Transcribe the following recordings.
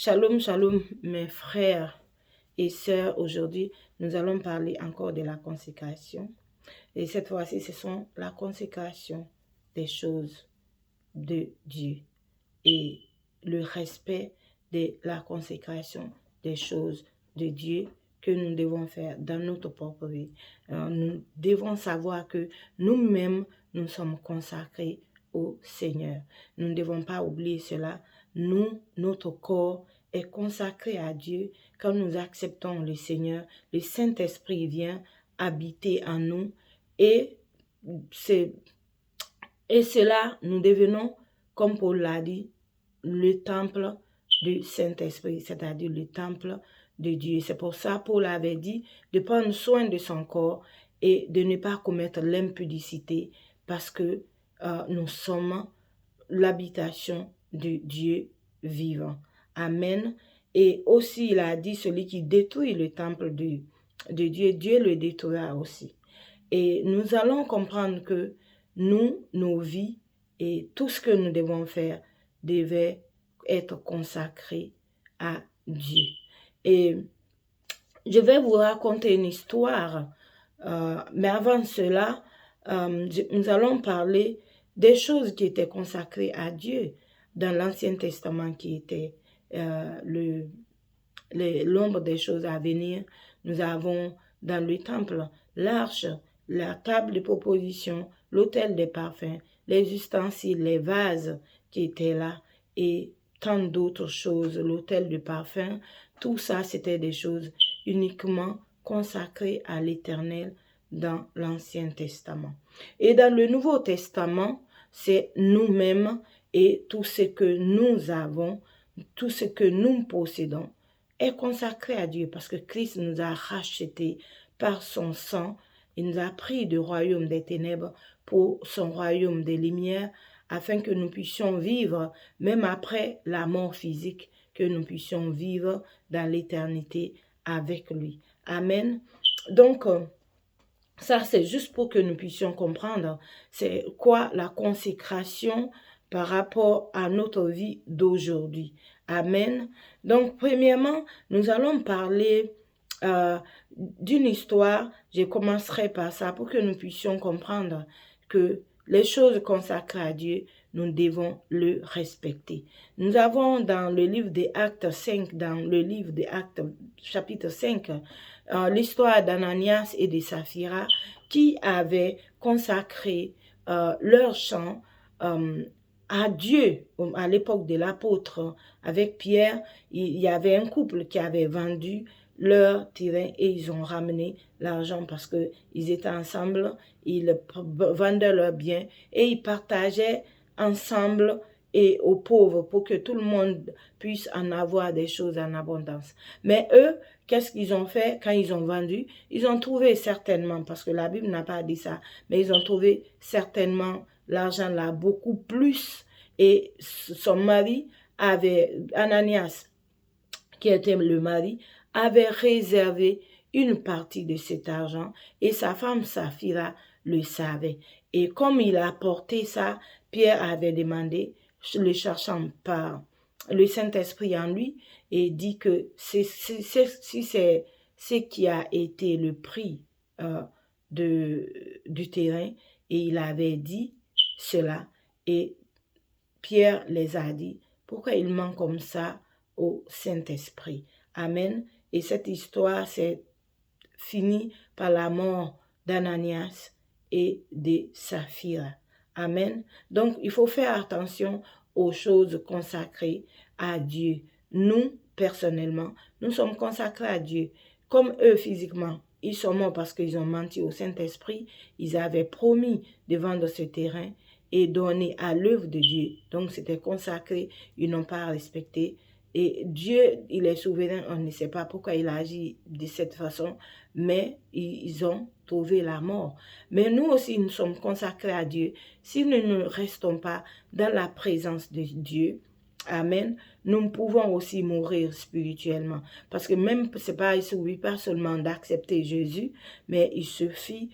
Shalom, shalom, mes frères et sœurs. Aujourd'hui, nous allons parler encore de la consécration. Et cette fois-ci, ce sont la consécration des choses de Dieu et le respect de la consécration des choses de Dieu que nous devons faire dans notre propre vie. Nous devons savoir que nous-mêmes, nous sommes consacrés au Seigneur. Nous ne devons pas oublier cela. Nous, notre corps est consacré à Dieu. Quand nous acceptons le Seigneur, le Saint-Esprit vient habiter en nous et cela, nous devenons, comme Paul l'a dit, le temple du Saint-Esprit, c'est-à-dire le temple de Dieu. C'est pour ça Paul avait dit de prendre soin de son corps et de ne pas commettre l'impudicité parce que nous sommes l'habitation de Dieu vivant. Amen. Et aussi, il a dit, celui qui détruit le temple de Dieu, Dieu le détruira aussi. Et nous allons comprendre que nous, nos vies et tout ce que nous devons faire devait être consacré à Dieu. Et je vais vous raconter une histoire, mais avant cela, nous allons parler des choses qui étaient consacrées à Dieu dans l'Ancien Testament, qui était l'ombre des choses à venir. Nous avons dans le temple l'arche, la table de proposition, l'autel des parfums, les ustensiles, les vases qui étaient là et tant d'autres choses, l'autel de parfum. Tout ça, c'était des choses uniquement consacrées à l'Éternel dans l'Ancien Testament. Et dans le Nouveau Testament, c'est nous-mêmes et tout ce que nous avons, tout ce que nous possédons est consacré à Dieu parce que Christ nous a rachetés par son sang. Il nous a pris du royaume des ténèbres pour son royaume des lumières afin que nous puissions vivre, même après la mort physique, que nous puissions vivre dans l'éternité avec lui. Amen. Donc, ça, c'est juste pour que nous puissions comprendre c'est quoi la consécration par rapport à notre vie d'aujourd'hui. Amen. Donc, premièrement, nous allons parler d'une histoire. Je commencerai par ça pour que nous puissions comprendre que les choses consacrées à Dieu, nous devons le respecter. Nous avons dans le livre des Actes 5, dans le livre des Actes chapitre 5, l'histoire d'Ananias et de Saphira qui avaient consacré leur champ à Dieu. À l'époque de l'apôtre avec Pierre, il y avait un couple qui avait vendu leur terrain et ils ont ramené l'argent parce qu'ils étaient ensemble, ils vendaient leurs biens et ils partageaient ensemble et aux pauvres pour que tout le monde puisse en avoir des choses en abondance. Mais eux, qu'est-ce qu'ils ont fait quand ils ont vendu? Ils ont trouvé certainement, parce que la Bible n'a pas dit ça, mais ils ont trouvé certainement l'argent là beaucoup plus. Et son mari avait, Ananias, qui était le mari, avait réservé une partie de cet argent et sa femme Saphira le savait. Et comme il a apporté ça, Pierre avait demandé, le cherchant par le Saint-Esprit en lui, et dit que si c'est ce qui a été le prix du terrain, et il avait dit cela, et Pierre les a dit, pourquoi il ment comme ça au Saint-Esprit? Amen. Et cette histoire s'est finie par la mort d'Ananias et de Saphira. Amen. Donc, il faut faire attention aux choses consacrées à Dieu. Nous, personnellement, nous sommes consacrés à Dieu. Comme eux, physiquement, ils sont morts parce qu'ils ont menti au Saint-Esprit. Ils avaient promis de vendre ce terrain et donner à l'œuvre de Dieu. Donc, c'était consacré. Ils n'ont pas respecté. Et Dieu, il est souverain, on ne sait pas pourquoi il agit de cette façon, mais ils ont trouvé la mort. Mais nous aussi, nous sommes consacrés à Dieu. Si nous ne restons pas dans la présence de Dieu, amen, nous pouvons aussi mourir spirituellement. Parce que même, il ne suffit pas seulement d'accepter Jésus, mais il suffit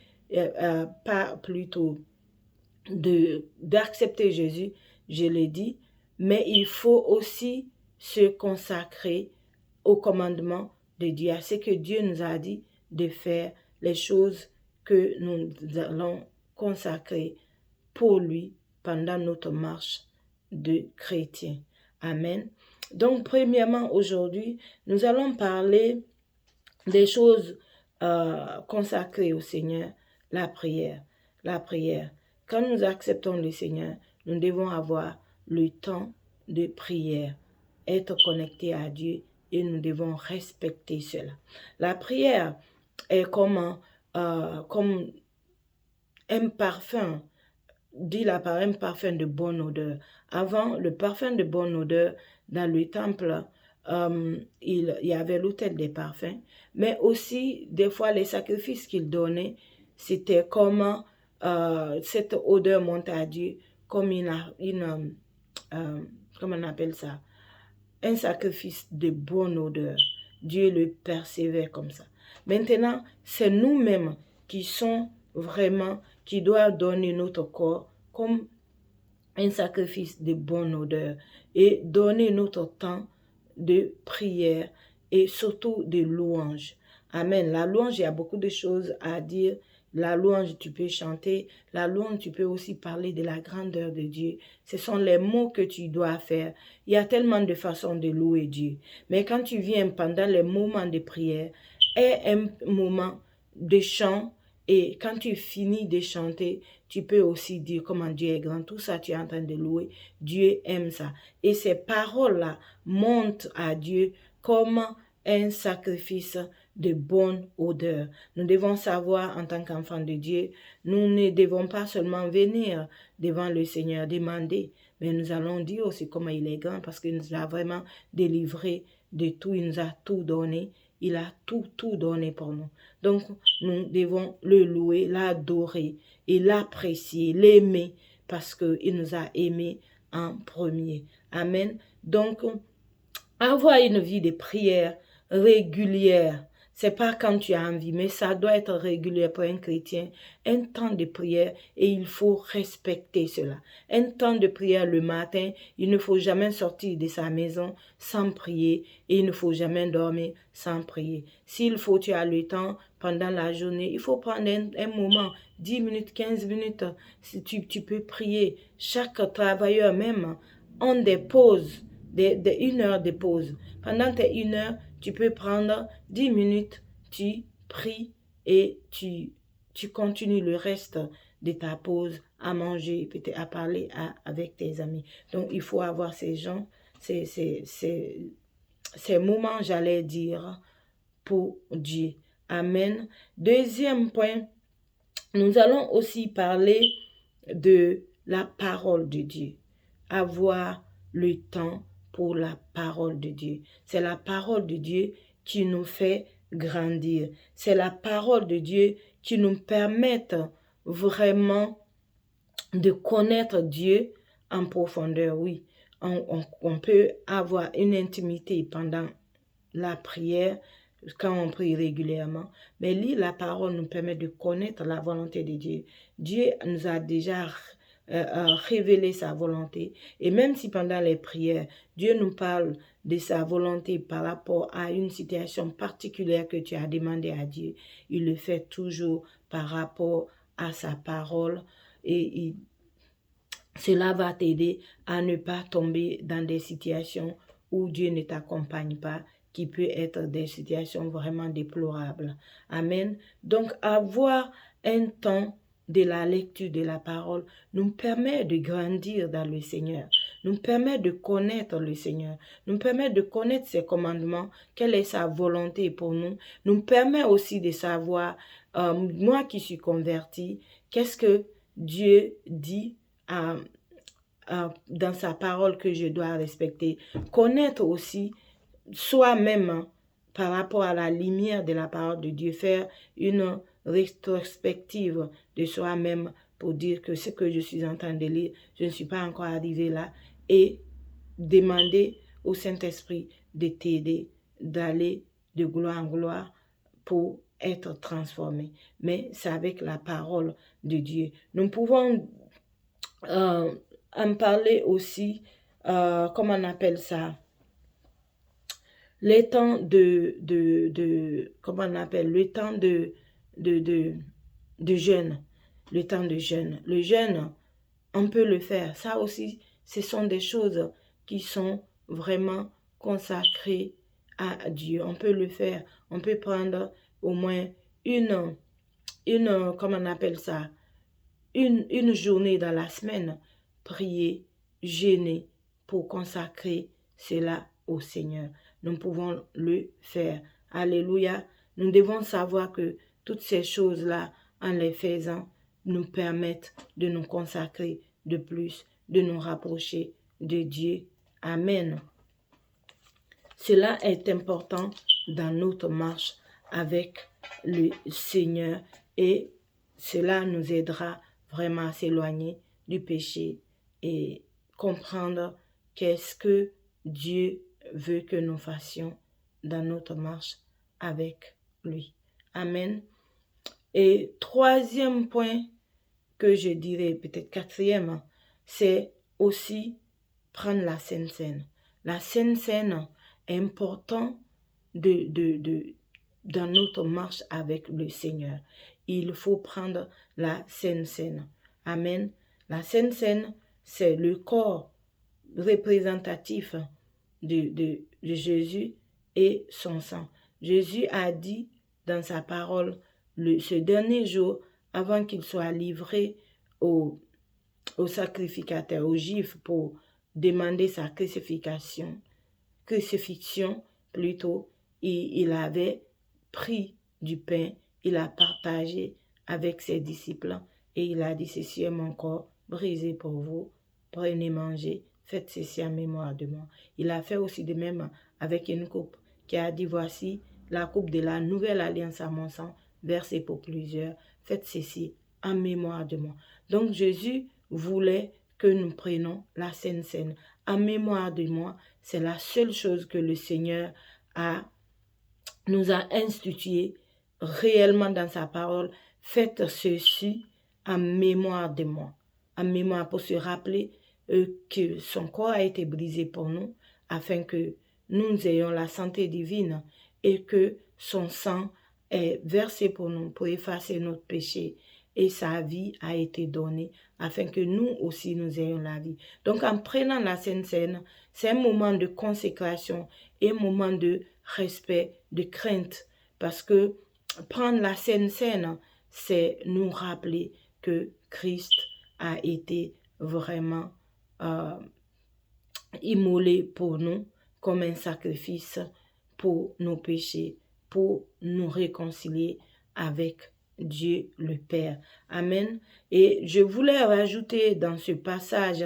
pas plutôt d'accepter Jésus, je l'ai dit, mais il faut aussi se consacrer au commandement de Dieu, à ce que Dieu nous a dit de faire, les choses que nous allons consacrer pour lui pendant notre marche de chrétien. Amen. Donc, premièrement, aujourd'hui, nous allons parler des choses consacrées au Seigneur, la prière. La prière. Quand nous acceptons le Seigneur, nous devons avoir le temps de prière, être connectés à Dieu et nous devons respecter cela. La prière est comme un parfum, dit la parole, un parfum de bonne odeur. Avant, le parfum de bonne odeur dans le temple, il y avait l'autel des parfums, mais aussi des fois les sacrifices qu'il donnait, c'était comme cette odeur montait à Dieu comme comment on appelle ça, un sacrifice de bonne odeur. Dieu le percevait comme ça. Maintenant, c'est nous-mêmes qui sont vraiment, qui doivent donner notre corps comme un sacrifice de bonne odeur et donner notre temps de prière et surtout de louange. Amen. La louange, il y a beaucoup de choses à dire. La louange, tu peux chanter. La louange, tu peux aussi parler de la grandeur de Dieu. Ce sont les mots que tu dois faire. Il y a tellement de façons de louer Dieu. Mais quand tu viens pendant les moments de prière, aie un moment de chant. Et quand tu finis de chanter, tu peux aussi dire comment Dieu est grand. Tout ça, tu es en train de louer. Dieu aime ça. Et ces paroles-là montent à Dieu comme un sacrifice de bonne odeur. Nous devons savoir en tant qu'enfants de Dieu, nous ne devons pas seulement venir devant le Seigneur demander, mais nous allons dire aussi comment il est grand parce qu'il nous a vraiment délivré de tout, il nous a tout donné. Il a tout donné pour nous. Donc, nous devons le louer, l'adorer et l'apprécier, l'aimer parce qu'il nous a aimés en premier. Amen. Donc, avoir une vie de prière régulière, c'est pas quand tu as envie, mais ça doit être régulier pour un chrétien. Un temps de prière et il faut respecter cela. Un temps de prière le matin, il ne faut jamais sortir de sa maison sans prier et il ne faut jamais dormir sans prier. S'il faut, tu as le temps pendant la journée, il faut prendre un moment, 10 minutes, 15 minutes, si tu peux prier. Chaque travailleur même ont des pauses, une heure de pause. Pendant tes 1 heure, tu peux prendre 10 minutes, tu pries et tu continues le reste de ta pause à manger, peut-être à parler avec tes amis. Donc, il faut avoir ces gens, ces moments, j'allais dire, pour Dieu. Amen. Deuxième point, nous allons aussi parler de la parole de Dieu. Avoir le temps pour la parole de Dieu. C'est la parole de Dieu qui nous fait grandir. C'est la parole de Dieu qui nous permet vraiment de connaître Dieu en profondeur. Oui, on peut avoir une intimité pendant la prière, quand on prie régulièrement. Mais lire la parole nous permet de connaître la volonté de Dieu. Dieu nous a déjà révélé sa volonté. Et même si pendant les prières, Dieu nous parle de sa volonté par rapport à une situation particulière que tu as demandé à Dieu, il le fait toujours par rapport à sa parole et cela va t'aider à ne pas tomber dans des situations où Dieu ne t'accompagne pas, qui peut être des situations vraiment déplorables. Amen. Donc, avoir un temps de la lecture de la parole nous permet de grandir dans le Seigneur, nous permet de connaître le Seigneur, nous permet de connaître ses commandements, quelle est sa volonté pour nous permet aussi de savoir, moi qui suis converti, qu'est-ce que Dieu dit dans sa parole que je dois respecter. Connaître aussi soi-même par rapport à la lumière de la parole de Dieu, faire une rétrospective de soi-même pour dire que ce que je suis en train de lire, je ne suis pas encore arrivé là, et demander au Saint-Esprit de t'aider, d'aller de gloire en gloire pour être transformé. Mais c'est avec la parole de Dieu. Nous pouvons en parler aussi, comment on appelle ça, les temps comment on appelle, le temps de jeûne, le temps de jeûne. Le jeûne, on peut le faire. Ça aussi, ce sont des choses qui sont vraiment consacrées à Dieu. On peut le faire. On peut prendre au moins une comment on appelle ça, une journée dans la semaine, prier, jeûner pour consacrer cela au Seigneur. Nous pouvons le faire. Alléluia. Nous devons savoir que toutes ces choses-là, en les faisant, nous permettent de nous consacrer de plus, de nous rapprocher de Dieu. Amen. Cela est important dans notre marche avec le Seigneur et cela nous aidera vraiment à s'éloigner du péché et comprendre qu'est-ce que Dieu veut que nous fassions dans notre marche avec lui. Amen. Et troisième point que je dirais, peut-être quatrième, c'est aussi prendre la Sainte Seine. La Sainte Seine est important dans notre marche avec le Seigneur. Il faut prendre la Sainte Seine. Amen. La Sainte Seine, c'est le corps représentatif de Jésus et son sang. Jésus a dit dans sa parole, ce dernier jour, avant qu'il soit livré au sacrificateur, au juif, pour demander sa crucifixion plutôt, il avait pris du pain, il a partagé avec ses disciples et il a dit, ceci est mon corps brisé pour vous, prenez, mangez, faites ceci en mémoire de moi. Il a fait aussi de même avec une coupe qui a dit, voici la coupe de la nouvelle alliance à mon sang, versée pour plusieurs, faites ceci en mémoire de moi. Donc Jésus voulait que nous prenions la Sainte Seine en mémoire de moi. C'est la seule chose que le Seigneur nous a institué réellement dans sa parole. Faites ceci en mémoire de moi. En mémoire, pour se rappeler que son corps a été brisé pour nous, afin que nous ayons la santé divine et que son sang est versé pour nous, pour effacer notre péché. Et sa vie a été donnée afin que nous aussi nous ayons la vie. Donc en prenant la Sainte Seine, c'est un moment de consécration et un moment de respect, de crainte. Parce que prendre la Sainte Seine, c'est nous rappeler que Christ a été vraiment immolé pour nous comme un sacrifice pour nos péchés, pour nous réconcilier avec Dieu le Père. Amen. Et je voulais rajouter dans ce passage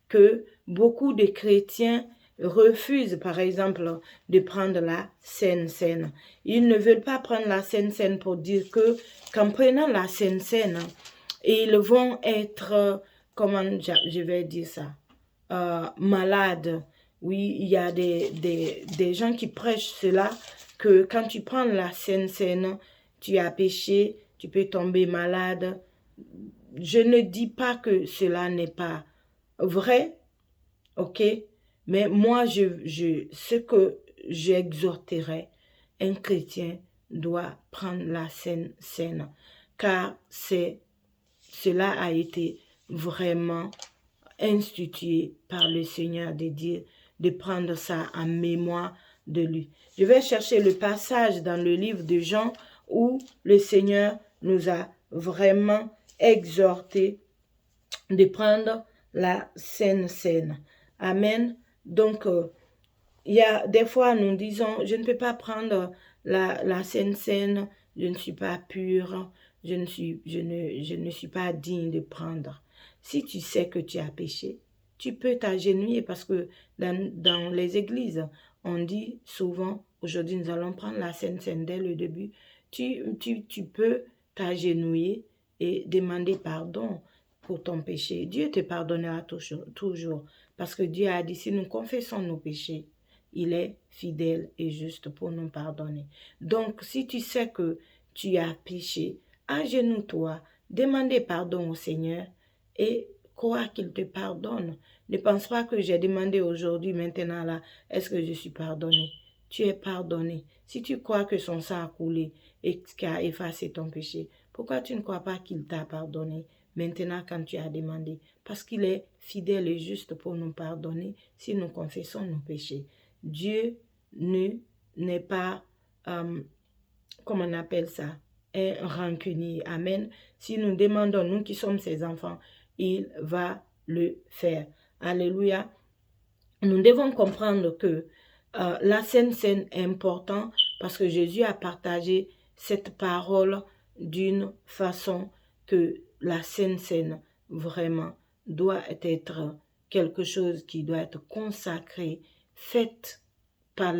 que beaucoup de chrétiens refusent, par exemple, de prendre la Sainte Seine. Ils ne veulent pas prendre la Sainte Seine pour dire que, qu'en prenant la Sainte Seine, ils vont être, comment je vais dire ça, malades. Oui, il y a des gens qui prêchent cela, que quand tu prends la Sainte Seine, tu as péché, tu peux tomber malade. Je ne dis pas que cela n'est pas vrai, ok? Mais moi, ce que j'exhorterais, un chrétien doit prendre la Sainte Seine, car cela a été vraiment institué par le Seigneur de dire de prendre ça en mémoire de lui. Je vais chercher le passage dans le livre de Jean où le Seigneur nous a vraiment exhorté de prendre la Sainte Seine. Amen. Donc, il y a des fois, nous disons, je ne peux pas prendre la Sainte Seine, je ne suis pas pure, je ne suis pas digne de prendre. Si tu sais que tu as péché, tu peux t'agenouiller parce que dans les églises, on dit souvent, aujourd'hui nous allons prendre la Sainte Seine dès le début, tu peux t'agenouiller et demander pardon pour ton péché. Dieu te pardonnera toujours parce que Dieu a dit, si nous confessons nos péchés, il est fidèle et juste pour nous pardonner. Donc, si tu sais que tu as péché, agenouille-toi, demandez pardon au Seigneur et crois qu'il te pardonne. Ne pense pas que j'ai demandé aujourd'hui, maintenant là, est-ce que je suis pardonné? tu es pardonné. Si tu crois que son sang a coulé et qu'il a effacé ton péché, pourquoi tu ne crois pas qu'il t'a pardonné maintenant quand tu as demandé? Parce qu'il est fidèle et juste pour nous pardonner si nous confessons nos péchés. Dieu n'est pas, comment on appelle ça, un rancunier. Amen. Si nous demandons, nous qui sommes ses enfants, il va le faire. Alléluia. Nous devons comprendre que la Sainte Seine est importante parce que Jésus a partagé cette parole d'une façon que la Sainte Seine vraiment doit être quelque chose qui doit être consacré, faite par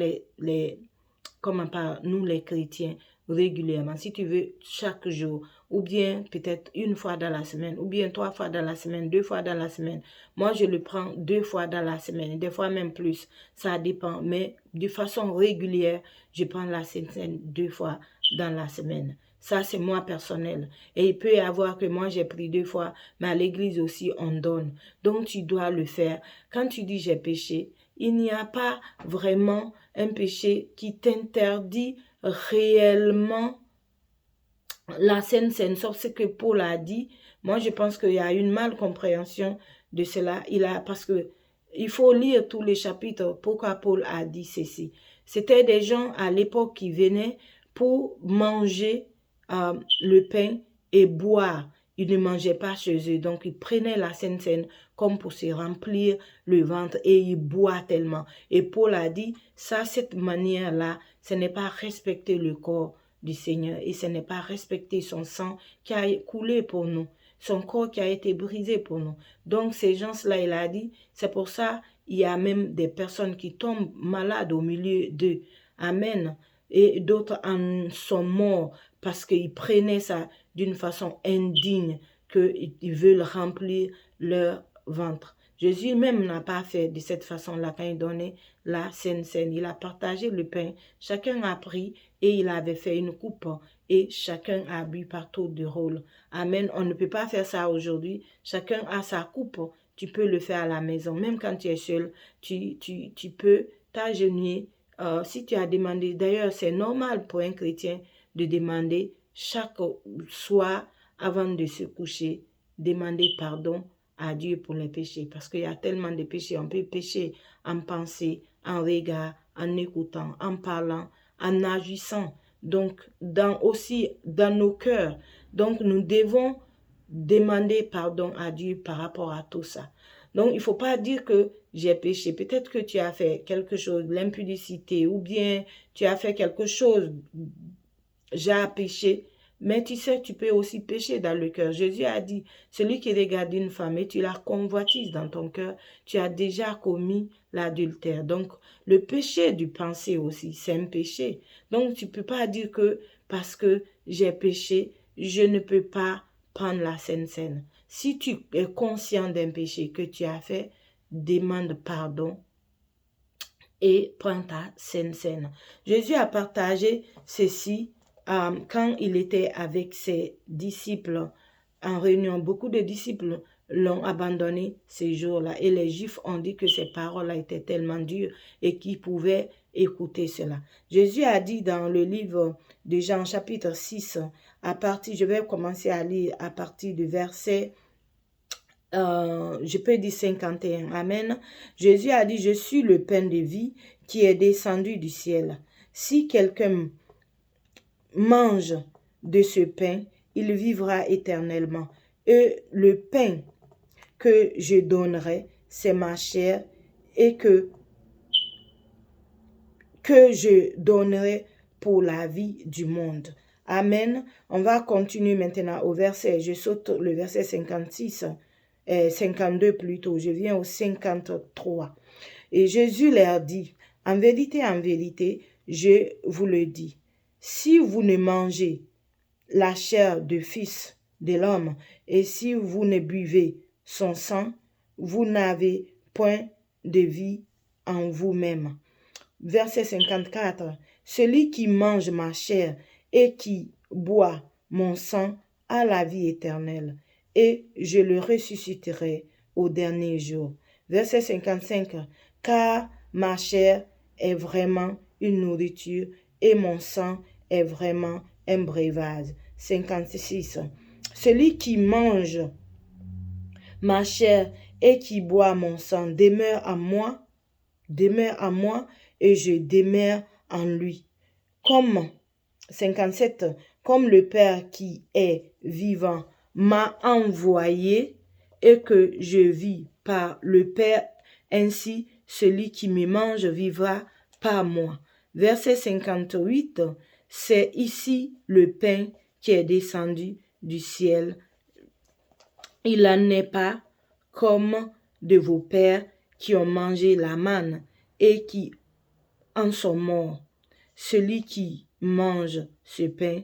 par nous les chrétiens régulièrement. Si tu veux, chaque jour, ou bien peut-être une fois dans la semaine, ou bien 3 fois dans la semaine, 2 fois dans la semaine. Moi, je le prends 2 fois dans la semaine, des fois même plus. Ça dépend, mais de façon régulière, je prends la Sainte Seine 2 fois dans la semaine. Ça, c'est moi personnel. Et il peut y avoir que moi, j'ai pris 2 fois, mais à l'église aussi, on donne. Donc, tu dois le faire. Quand tu dis j'ai péché, il n'y a pas vraiment un péché qui t'interdit réellement la Sainte Seine, sauf ce que Paul a dit. Moi, je pense qu'il y a une malcompréhension de cela. Parce que il faut lire tous les chapitres. Pourquoi Paul a dit ceci? C'était des gens à l'époque qui venaient pour manger le pain et boire. Ils ne mangeaient pas chez eux. Donc, ils prenaient la Sainte Seine comme pour se remplir le ventre et ils boivent tellement. Et Paul a dit, ça, cette manière-là, ce n'est pas respecter le corps du Seigneur et ce n'est pas respecter son sang qui a coulé pour nous, son corps qui a été brisé pour nous. Donc ces gens-là, il a dit, c'est pour ça il y a même des personnes qui tombent malades au milieu d'eux. Amen. Et d'autres en sont morts parce qu'ils prenaient ça d'une façon indigne, qu'ils veulent remplir leur ventre. Jésus même n'a pas fait de cette façon-là quand il donnait la Sainte Seine. Il a partagé le pain, chacun a pris et il avait fait une coupe et chacun a bu par tour de rôle. Amen. On ne peut pas faire ça aujourd'hui. Chacun a sa coupe. Tu peux le faire à la maison. Même quand tu es seul, tu peux t'agenouiller. Si tu as demandé, d'ailleurs, c'est normal pour un chrétien de demander chaque soir avant de se coucher, demander pardon à Dieu pour les péchés. Parce qu'il y a tellement de péchés. On peut pécher en pensée, en regard, en écoutant, en parlant, en agissant. Donc, aussi dans nos cœurs. Donc, nous devons demander pardon à Dieu par rapport à tout ça. Donc, il ne faut pas dire que j'ai péché. Peut-être que tu as fait quelque chose, l'impudicité, ou bien tu as fait quelque chose, j'ai péché. Mais tu sais, tu peux aussi pécher dans le cœur. Jésus a dit, celui qui regarde une femme et tu la convoitises dans ton cœur, tu as déjà commis l'adultère. Donc, le péché du penser aussi, c'est un péché. Donc, tu ne peux pas dire que parce que j'ai péché, je ne peux pas prendre la Sainte Seine. Si tu es conscient d'un péché que tu as fait, demande pardon et prends ta Sainte Seine. Jésus a partagé ceci quand il était avec ses disciples en réunion. Beaucoup de disciples l'ont abandonné ces jours-là. Et les Juifs ont dit que ces paroles étaient tellement dures et qu'ils pouvaient écouter cela. Jésus a dit dans le livre de Jean chapitre 6, je vais commencer à lire à partir du verset je peux dire 51. Amen. Jésus a dit, je suis le pain de vie qui est descendu du ciel. Si quelqu'un mange de ce pain, il vivra éternellement. Et le pain que je donnerai, c'est ma chair et que je donnerai pour la vie du monde. Amen. On va continuer maintenant au verset, je saute le verset 56. 52 plutôt, je viens au 53. Et Jésus leur dit, en vérité, je vous le dis, si vous ne mangez la chair du Fils de l'homme et si vous ne buvez son sang, vous n'avez point de vie en vous-même. Verset 54, celui qui mange ma chair et qui boit mon sang a la vie éternelle, et je le ressusciterai au dernier jour. Verset 55, car ma chair est vraiment une nourriture et mon sang est vraiment un breuvage. 56. Celui qui mange ma chair et qui boit mon sang demeure à moi et je demeure en lui. Comme 57, comme le Père qui est vivant m'a envoyé et que je vis par le Père, ainsi celui qui me mange vivra par moi. Verset 58, c'est ici le pain qui est descendu du ciel. Il n'en est pas comme de vos pères qui ont mangé la manne et qui en sont morts. Celui qui mange ce pain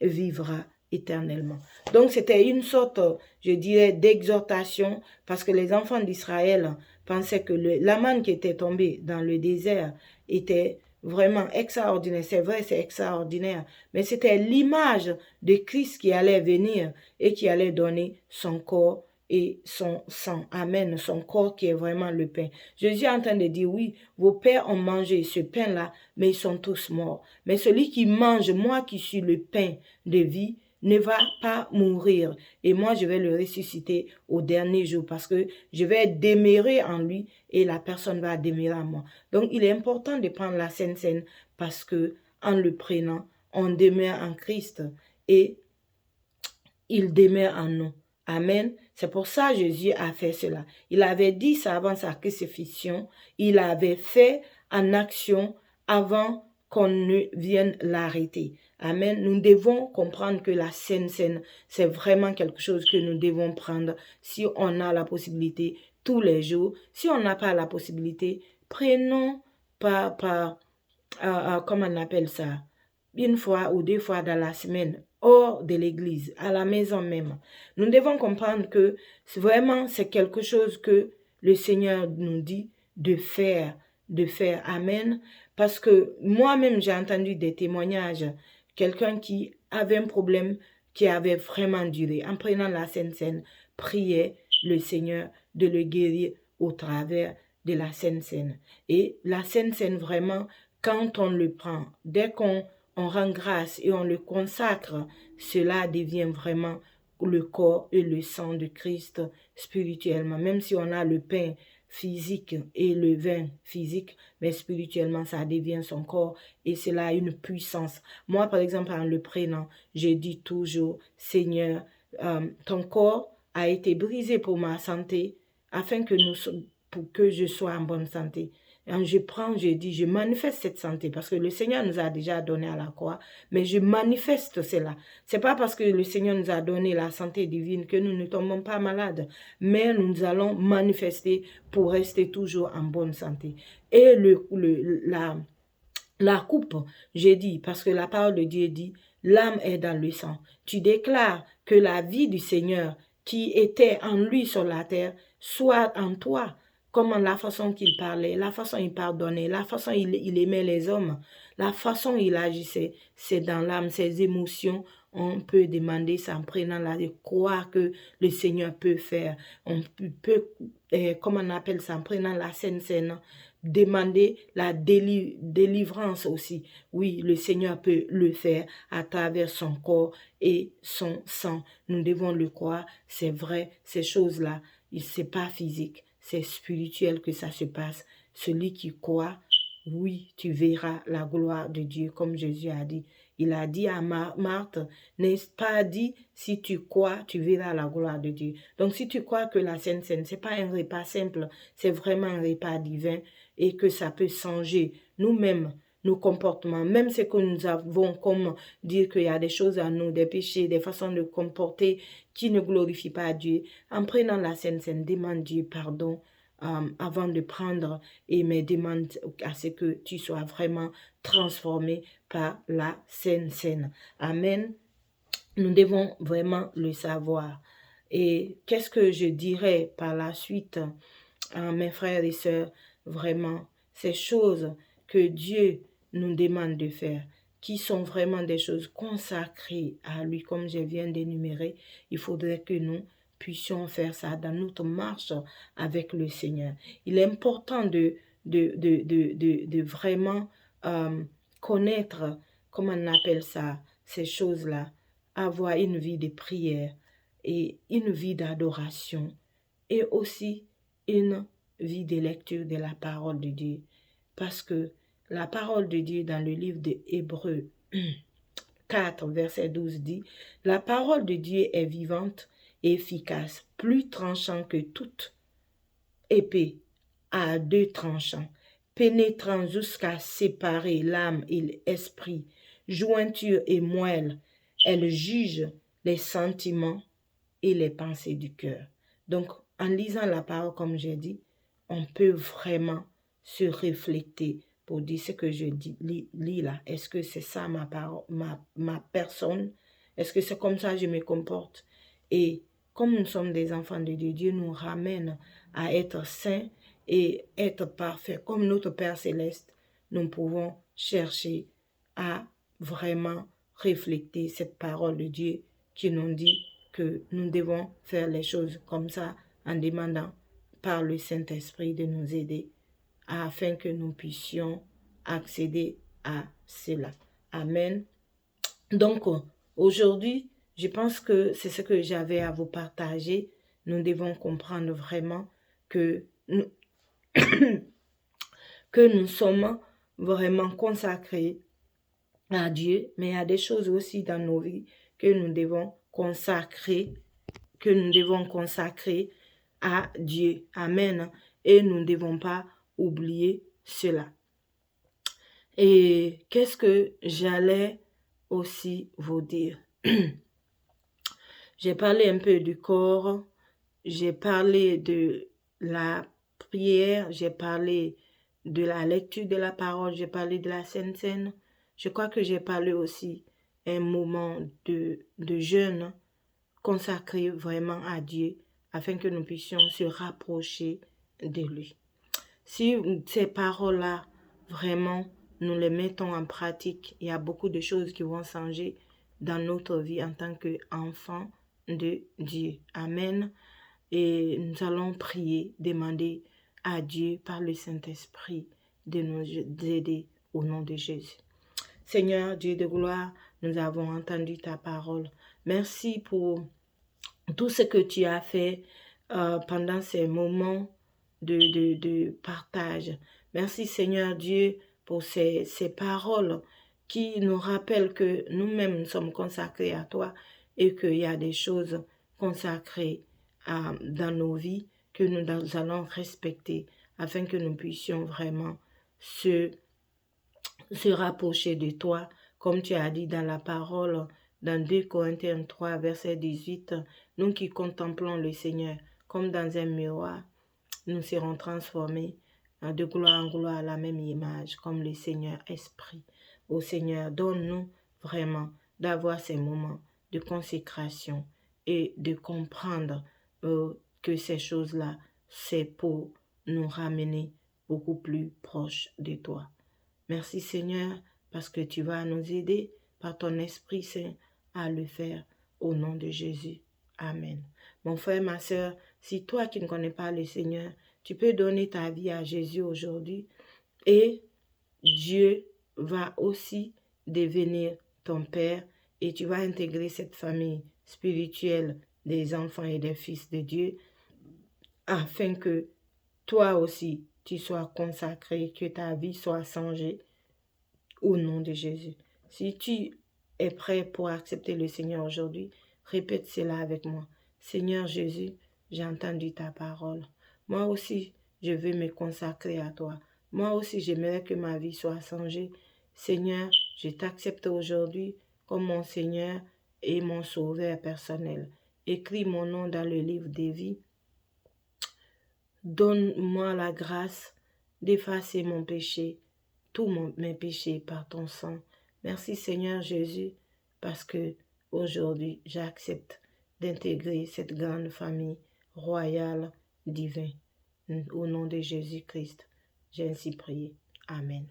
vivra éternellement. Donc c'était une sorte, je dirais, d'exhortation parce que les enfants d'Israël pensaient que la manne qui était tombée dans le désert était vraiment extraordinaire. C'est vrai, c'est extraordinaire, mais c'était l'image de Christ qui allait venir et qui allait donner son corps et son sang. Amen. Son corps qui est vraiment le pain. Jésus est en train de dire, oui, vos pères ont mangé ce pain-là, mais ils sont tous morts. Mais celui qui mange, moi qui suis le pain de vie, ne va pas mourir. Et moi, je vais le ressusciter au dernier jour parce que je vais demeurer en lui et la personne va demeurer en moi. Donc, il est important de prendre la Sainte Seine parce que en le prenant, on demeure en Christ et il demeure en nous. Amen. C'est pour ça que Jésus a fait cela. Il avait dit ça avant sa crucifixion. Il avait fait en action avant qu'on ne vienne l'arrêter. Amen. Nous devons comprendre que la Sainte Seine, c'est vraiment quelque chose que nous devons prendre si on a la possibilité tous les jours. Si on n'a pas la possibilité, prenons comment on appelle ça, une fois ou 2 fois dans la semaine, hors de l'église, à la maison même. Nous devons comprendre que vraiment c'est quelque chose que le Seigneur nous dit de faire. Amen. Parce que moi-même, j'ai entendu des témoignages, quelqu'un qui avait un problème qui avait vraiment duré. En prenant la Sainte Seine, priait le Seigneur de le guérir au travers de la Sainte Seine. Et la Sainte Seine, vraiment, quand on le prend, dès qu'on rend grâce et on le consacre, cela devient vraiment le corps et le sang de Christ spirituellement. Même si on a le pain physique et le vin physique, mais spirituellement, ça devient son corps et cela a une puissance. Moi, par exemple, en le prenant, je dis toujours, Seigneur, ton corps a été brisé pour ma santé, afin que pour que je sois en bonne santé. Et je prends, je dis, je manifeste cette santé parce que le Seigneur nous a déjà donné à la croix, mais je manifeste cela. C'est pas parce que le Seigneur nous a donné la santé divine que nous ne tombons pas malades, mais nous allons manifester pour rester toujours en bonne santé. Et la coupe, j'ai dit, parce que la parole de Dieu dit, l'âme est dans le sang. Tu déclares que la vie du Seigneur qui était en lui sur la terre soit en toi. Comment la façon qu'il parlait, la façon il pardonnait, la façon il aimait les hommes, la façon il agissait, c'est dans l'âme, ses émotions. On peut demander ça en prenant la croire que le Seigneur peut faire. On peut, comment on appelle ça, en prenant la Sainte Seine, demander la délivrance aussi. Oui, le Seigneur peut le faire à travers son corps et son sang. Nous devons le croire, c'est vrai, ces choses-là, c'est pas physique. C'est spirituel que ça se passe. Celui qui croit, oui, tu verras la gloire de Dieu, comme Jésus a dit. Il a dit à Marthe, n'est-ce pas dit, si tu crois, tu verras la gloire de Dieu. Donc, si tu crois que la Sainte Seine, c'est pas un repas simple, c'est vraiment un repas divin et que ça peut changer nous-mêmes, nos comportements, même ce que nous avons comme dire qu'il y a des choses à nous, des péchés, des façons de comporter qui ne glorifient pas Dieu. En prenant la Sainte Seine, demande Dieu pardon avant de prendre et me demande à ce que tu sois vraiment transformé par la Sainte Seine. Amen. Nous devons vraiment le savoir. Et qu'est-ce que je dirais par la suite à mes frères et sœurs? Vraiment, ces choses que Dieu nous demande de faire, qui sont vraiment des choses consacrées à lui, comme je viens d'énumérer, il faudrait que nous puissions faire ça dans notre marche avec le Seigneur. Il est important de vraiment connaître, comment on appelle ça, ces choses-là, avoir une vie de prière et une vie d'adoration et aussi une vie de lecture de la parole de Dieu. Parce que la parole de Dieu dans le livre de Hébreux 4, verset 12 dit, « La parole de Dieu est vivante et efficace, plus tranchant que toute épée à 2 tranchants, pénétrant jusqu'à séparer l'âme et l'esprit, jointure et moelle. Elle juge les sentiments et les pensées du cœur. » Donc, en lisant la parole, comme j'ai dit, on peut vraiment se réfléchir pour dire ce que je lis là. Est-ce que c'est ça ma parole, ma personne? Est-ce que c'est comme ça que je me comporte? Et comme nous sommes des enfants de Dieu, Dieu nous ramène à être saints et être parfaits. Comme notre Père Céleste, nous pouvons chercher à vraiment refléter cette parole de Dieu qui nous dit que nous devons faire les choses comme ça en demandant par le Saint-Esprit de nous aider afin que nous puissions accéder à cela. Amen. Donc, aujourd'hui, je pense que c'est ce que j'avais à vous partager. Nous devons comprendre vraiment que nous, que nous sommes vraiment consacrés à Dieu, mais il y a des choses aussi dans nos vies que nous devons consacrer à Dieu. Amen. Et nous ne devons pas oublier cela. Et qu'est-ce que j'allais aussi vous dire? J'ai parlé un peu du corps, j'ai parlé de la prière, j'ai parlé de la lecture de la parole, j'ai parlé de la Sainte Seine. Je crois que j'ai parlé aussi un moment de jeûne consacré vraiment à Dieu afin que nous puissions se rapprocher de lui. Si ces paroles-là, vraiment, nous les mettons en pratique, il y a beaucoup de choses qui vont changer dans notre vie en tant qu'enfants de Dieu. Amen. Et nous allons prier, demander à Dieu par le Saint-Esprit de nous aider au nom de Jésus. Seigneur, Dieu de gloire, nous avons entendu ta parole. Merci pour tout ce que tu as fait pendant ces moments de partage. Merci Seigneur Dieu pour ces paroles qui nous rappellent que nous-mêmes sommes consacrés à toi et qu'il y a des choses consacrées dans nos vies que nous allons respecter afin que nous puissions vraiment se rapprocher de toi, comme tu as dit dans la parole, dans 2 Corinthiens 3, verset 18, nous qui contemplons le Seigneur comme dans un miroir, nous serons transformés de gloire en gloire à la même image, comme le Seigneur Esprit. Ô Seigneur, donne-nous vraiment d'avoir ces moments de consécration et de comprendre que ces choses-là, c'est pour nous ramener beaucoup plus proches de toi. Merci Seigneur, parce que tu vas nous aider par ton Esprit Saint à le faire au nom de Jésus. Amen. Mon frère, ma soeur, si toi qui ne connais pas le Seigneur, tu peux donner ta vie à Jésus aujourd'hui et Dieu va aussi devenir ton Père et tu vas intégrer cette famille spirituelle des enfants et des fils de Dieu afin que toi aussi tu sois consacré, que ta vie soit changée au nom de Jésus. Si tu es prêt pour accepter le Seigneur aujourd'hui, répète cela avec moi. Seigneur Jésus, j'ai entendu ta parole. Moi aussi, je veux me consacrer à toi. Moi aussi, j'aimerais que ma vie soit changée. Seigneur, je t'accepte aujourd'hui comme mon Seigneur et mon Sauveur personnel. Écris mon nom dans le livre des vies. Donne-moi la grâce d'effacer mon péché, tous mes péchés par ton sang. Merci Seigneur Jésus, parce que aujourd'hui j'accepte d'intégrer cette grande famille royale divine. Au nom de Jésus-Christ, j'ai ainsi prié. Amen.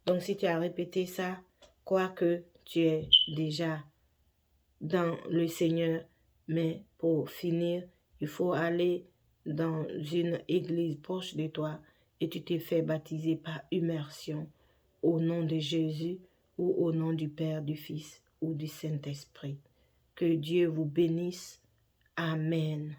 Donc si tu as répété ça, crois que tu es déjà dans le Seigneur, mais pour finir, il faut aller dans une église proche de toi et tu t'es fait baptiser par immersion au nom de Jésus ou au nom du Père, du Fils ou du Saint-Esprit. Que Dieu vous bénisse. Amen.